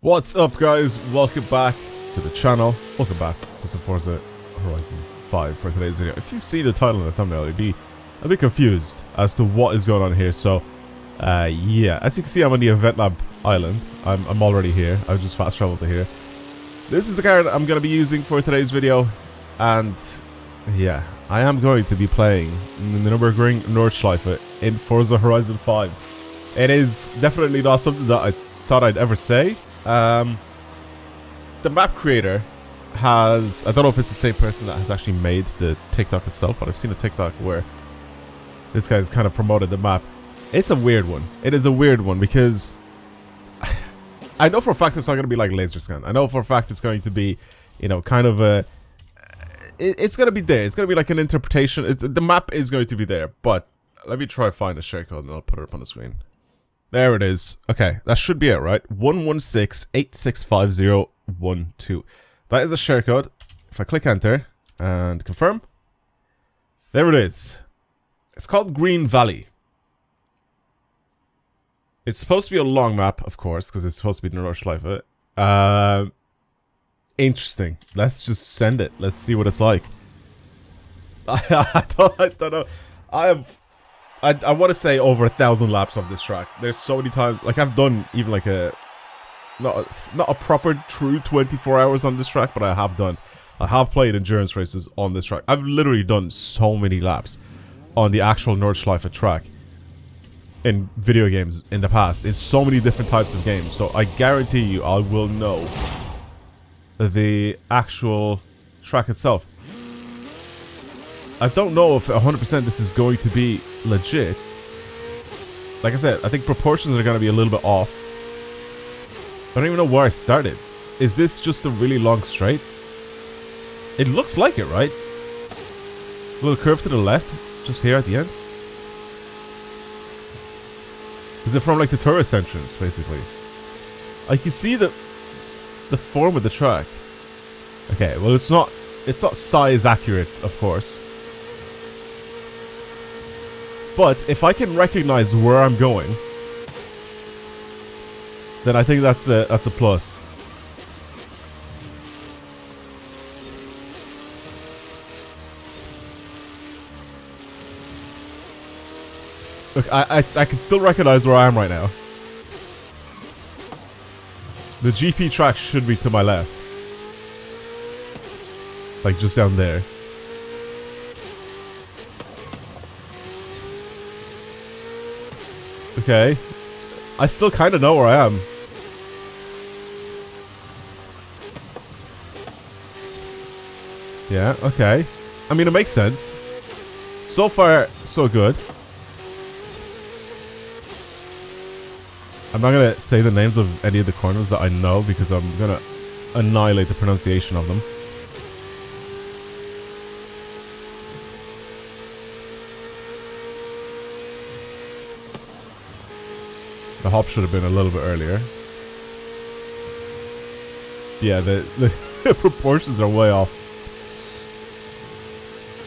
What's up, guys? Welcome back to the channel. Welcome back to some Forza Horizon 5 for today's video. If you see the title and the thumbnail, you'd be a bit confused as to what is going on here. So, yeah, as you can see, I'm on the Event Lab Island. I'm already here. I've just fast traveled to here. This is the car that I'm going to be using for today's video. And, yeah, I am going to be playing the NURBURGRING Nordschleife in Forza Horizon 5. It is definitely not something that I thought I'd ever say. The map creator has, I don't know if it's the same person that has actually made the TikTok itself, but I've seen a TikTok where this guy's kind of promoted the map. It's a weird one. It is a weird one because I know for a fact it's not going to be like laser scan. I know for a fact it's going to be, you know, kind of a, it's going to be there. It's going to be like an interpretation. The map is going to be there, but let me try to find a share code and I'll put it up on the screen. There it is. Okay, that should be it, right? 116865012. That is a share code. If I click enter and confirm, there it is. It's called Green Valley. It's supposed to be a long map, of course, because it's supposed to be the Nordschleife. Interesting. Let's just send it. Let's see what it's like. I don't know. I want to say over 1,000 laps of this track. There's so many times, like I've done even like a, not a proper true 24 hours on this track, but I have played endurance races on this track. I've literally done so many laps on the actual Nordschleife track in video games in the past, in so many different types of games. So I guarantee you I will know the actual track itself. I don't know if 100% this is going to be legit. Like I said, I think proportions are going to be a little bit off. I don't even know where I started. Is this just a really long straight? It looks like it, right? A little curve to the left, just here at the end. Is it from like the tourist entrance, basically? I can see the form of the track. Okay, well it's not size accurate, of course. But if I can recognize where I'm going, then I think that's a plus. Look, I can still recognize where I am right now. The GP track should be to my left. Like just down there. Okay. I still kind of know where I am. Yeah, okay. I mean, it makes sense. So far, so good. I'm not going to say the names of any of the corners that I know because I'm going to annihilate the pronunciation of them. The hop should have been a little bit earlier. Yeah, the proportions are way off.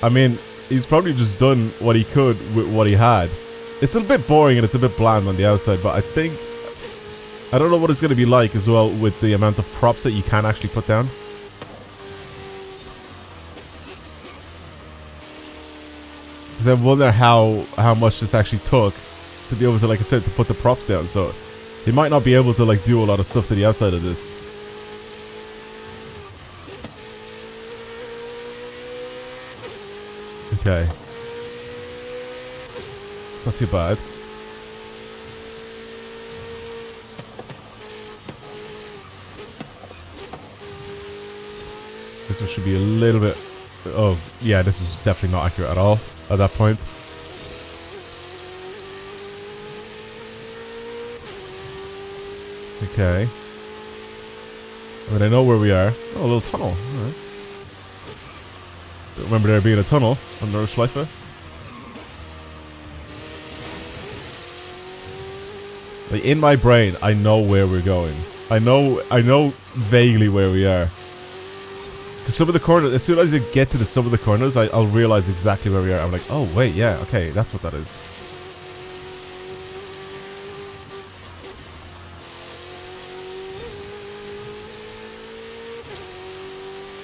I mean, he's probably just done what he could with what he had. It's a bit boring and it's a bit bland on the outside, but I don't know what it's going to be like as well with the amount of props that you can actually put down. Because I wonder how much this actually took to be able to, like I said, to put the props down. So he might not be able to like do a lot of stuff to the outside of this. Okay, it's not too bad. This one should be a little bit, oh yeah, this is definitely not accurate at all at that point. Okay. I mean, I know where we are. Oh, a little tunnel. Alright. Don't remember there being a tunnel on Nordschleife. Like, in my brain, I know where we're going. I know vaguely where we are. Because some of the corners, as soon as I get to some of the corners, I'll realize exactly where we are. I'm like, oh wait, yeah, okay, that's what that is.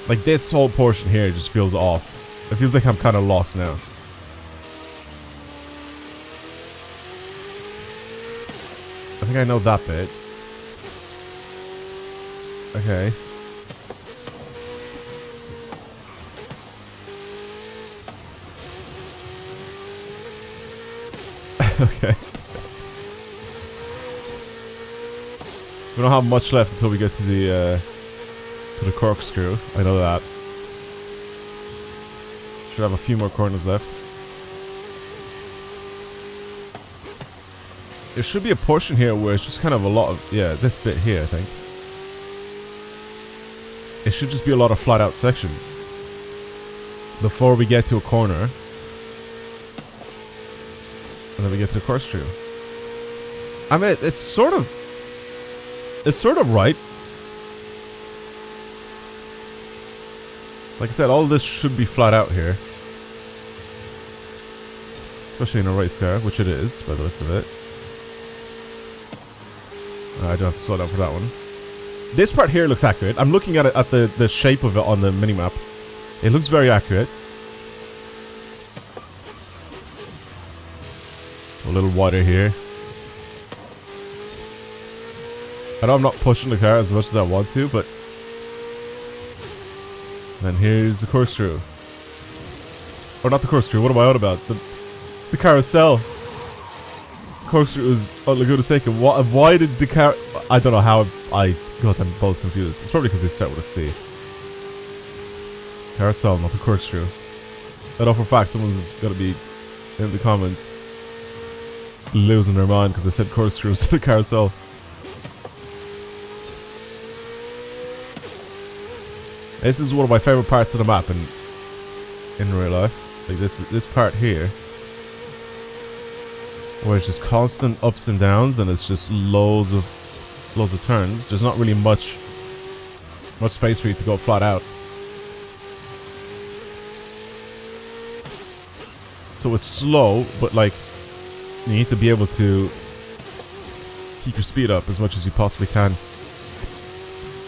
Like, this whole portion here just feels off. It feels like I'm kind of lost now. I think I know that bit. Okay. Okay. We don't have much left until we get to the corkscrew. I know that. Should have a few more corners left. There should be a portion here where it's just kind of a lot of... Yeah, this bit here, I think. It should just be a lot of flat out sections. Before we get to a corner. And then we get to the corkscrew. I mean, it's sort of... It's sort of right. Like I said, all of this should be flat out here. Especially in a race car, which it is, by the looks of it. I don't have to slow down for that one. This part here looks accurate. I'm looking at it at the shape of it on the minimap. It looks very accurate. A little wider here. I know I'm not pushing the car as much as I want to, but... And here's the corkscrew. Or not the corkscrew, what am I on about? The carousel. Corkscrew is on Laguna Seca. Why did the car... I don't know how I got them both confused. It's probably because they start with a C. Carousel, not the corkscrew. I know for a fact someone's gonna be in the comments losing their mind because I said corkscrew instead of carousel. This is one of my favorite parts of the map in real life. Like this part here, where it's just constant ups and downs, and it's just loads of turns. There's not really much space for you to go flat out. So it's slow, but like you need to be able to keep your speed up as much as you possibly can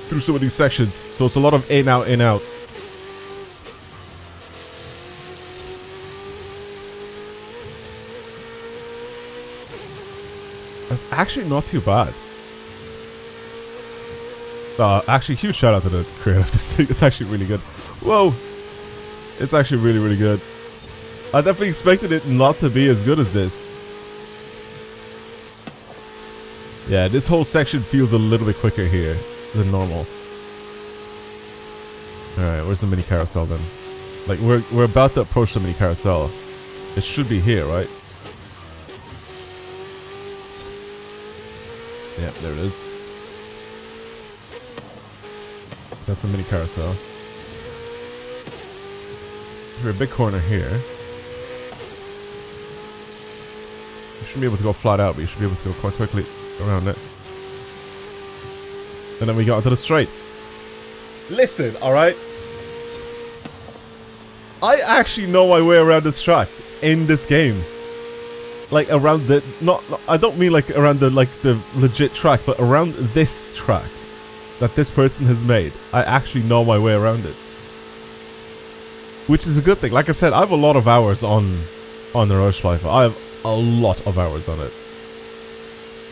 through some of these sections. So it's a lot of in, out, in, out. That's actually not too bad. Actually, huge shout out to the creator of this thing. It's actually really good. Whoa! It's actually really, really good. I definitely expected it not to be as good as this. Yeah, this whole section feels a little bit quicker here than normal. Alright, where's the mini carousel then? Like, we're about to approach the mini carousel. It should be here, right? Yeah, there it is. So that's the mini carousel. We're a big corner here. You shouldn't be able to go flat out, but you should be able to go quite quickly around it. And then we got onto the straight. Listen, alright? I actually know my way around this track in this game. Like around the I don't mean like around the legit track, but around this track that this person has made. I actually know my way around it. Which is a good thing. Like I said, I have a lot of hours on the Nordschleife. I have a lot of hours on it.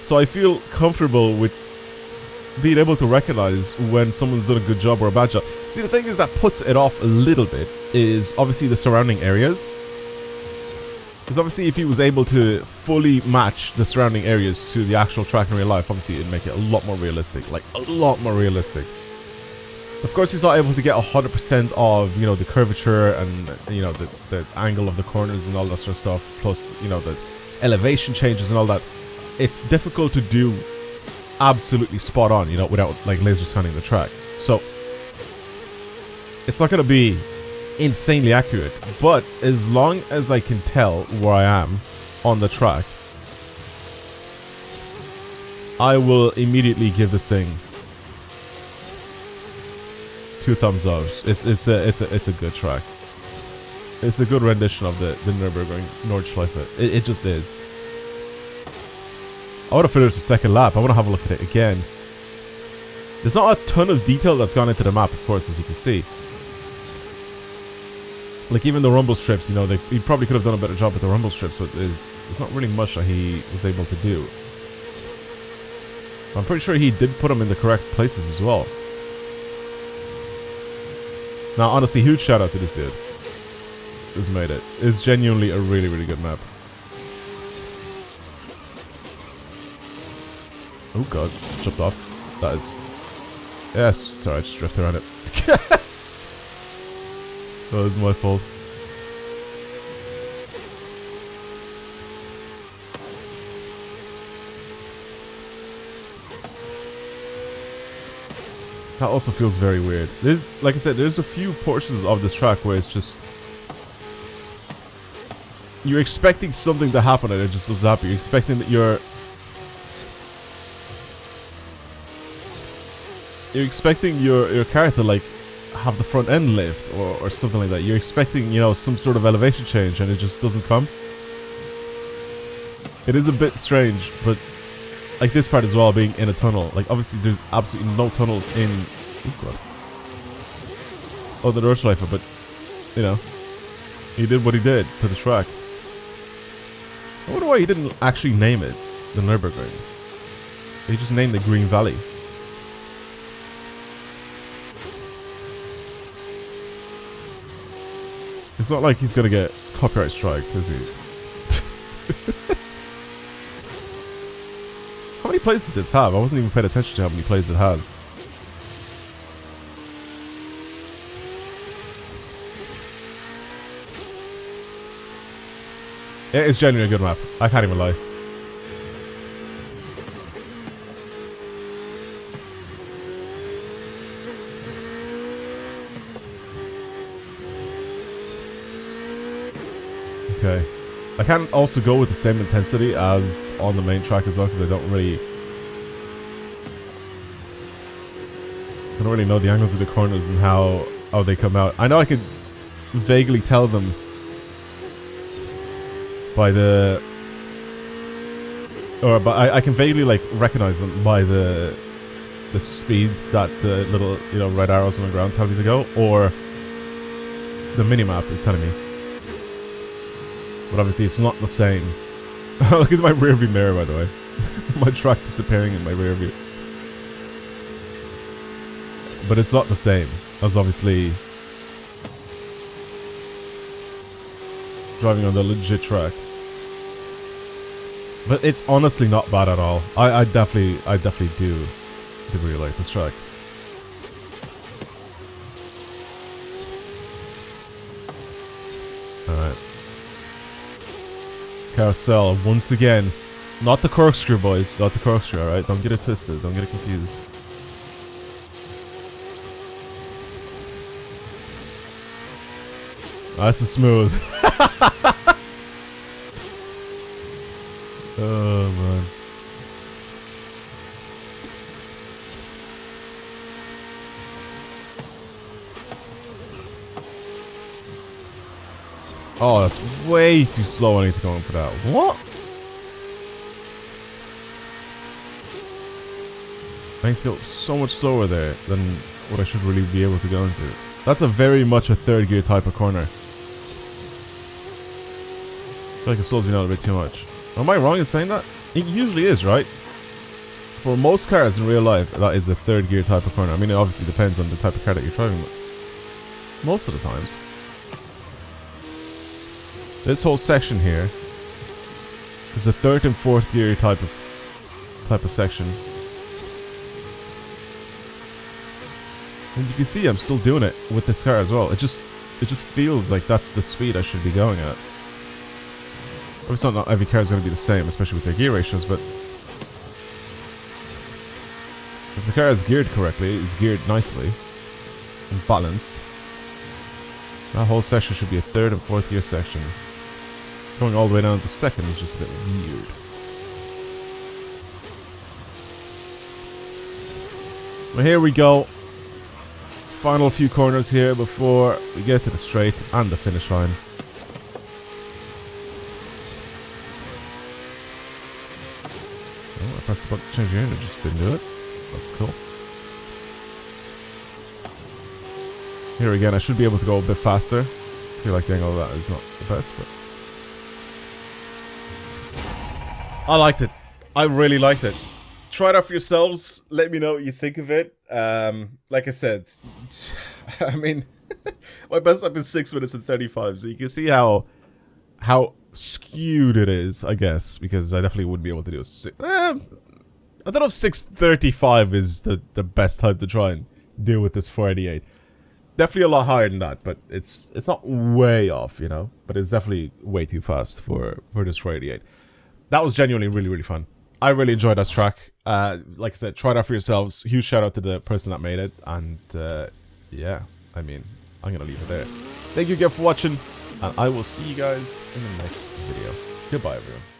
So I feel comfortable with being able to recognize when someone's done a good job or a bad job. See, the thing is that puts it off a little bit is obviously the surrounding areas. Because obviously if he was able to fully match the surrounding areas to the actual track in real life, obviously it'd make it a lot more realistic. Like, a lot more realistic. Of course he's not able to get 100% of, you know, the curvature and, you know, the angle of the corners and all that sort of stuff. Plus, you know, the elevation changes and all that. It's difficult to do absolutely spot on, you know, without like laser scanning the track. So it's not going to be insanely accurate, but as long as I can tell where I am on the track, I will immediately give this thing 2 thumbs up. It's a good track. It's a good rendition of the NURBURGRING Nordschleife. It just is. I want to finish the second lap. I want to have a look at it again. There's not a ton of detail that's gone into the map, of course, as you can see. Like even the rumble strips, you know, he probably could have done a better job with the rumble strips, but there's not really much that he was able to do. I'm pretty sure he did put them in the correct places as well. Now, honestly, huge shout out to this dude who's made it. It's genuinely a really, really good map. Oh god, jumped off. That is... Yes, sorry, I just drifted around it. That was my fault. That also feels very weird. There's, like I said, there's a few portions of this track where it's just... You're expecting something to happen and it just doesn't happen. You're expecting that you're expecting your car to, like, have the front end lift or something like that. You're expecting, you know, some sort of elevation change and it just doesn't come. It is a bit strange, but like this part as well, being in a tunnel. Like obviously there's absolutely no tunnels in... Oh god. Oh, the Nordschleife, but you know, he did what he did to the track. I wonder why he didn't actually name it the Nürburgring. He just named it Green Valley. It's not like he's gonna get copyright striked, is he? How many plays did this have? I wasn't even paying attention to how many plays it has. Yeah, it's genuinely a good map. I can't even lie. Okay. I can't also go with the same intensity as on the main track as well because I don't really know the angles of the corners and how they come out. I know I could vaguely tell them by the... But I can vaguely, like, recognize them by the speed that the little, you know, red arrows on the ground tell me to go, or the minimap is telling me. But obviously it's not the same. Look at my rear view mirror, by the way. My track disappearing in my rear view. But it's not the same as obviously driving on the legit track. But it's honestly not bad at all. I definitely do really like this track. Alright. Carousel, once again. Not the corkscrew, boys. Not the corkscrew, alright? Don't get it twisted. Don't get it confused. Nice and smooth. Oh, man. Oh, that's way too slow. I need to go in for that. What? I need to go so much slower there than what I should really be able to go into. That's a very much a third gear type of corner. I feel like it slows me down a bit too much. Am I wrong in saying that? It usually is, right? For most cars in real life, that is a third gear type of corner. I mean, it obviously depends on the type of car that you're driving, but most of the times. This whole section here is a third and fourth gear type of section. And you can see I'm still doing it with this car as well. It just feels like that's the speed I should be going at. Obviously not every car is going to be the same, especially with their gear ratios, but if the car is geared correctly, it's geared nicely and balanced, that whole section should be a third and fourth gear section. Going all the way down to second is just a bit weird. Well, here we go. Final few corners here before we get to the straight and the finish line. Oh, I pressed the button to change gear and it just didn't do it. That's cool. Here again, I should be able to go a bit faster. I feel like the angle of that is not the best, but I liked it. I really liked it. Try it out for yourselves. Let me know what you think of it. Like I said, I mean, my best time is 6 minutes and 35, so you can see how skewed it is, I guess, because I definitely wouldn't be able to do a I don't know if 6:35 is the best time to try and deal with this 488. Definitely a lot higher than that, but it's not way off, you know. But it's definitely way too fast for this 488. That was genuinely really, really fun. I really enjoyed that track. Like I said, try it out for yourselves. Huge shout out to the person that made it. And yeah, I mean, I'm gonna leave it there. Thank you again for watching, and I will see you guys in the next video. Goodbye, everyone.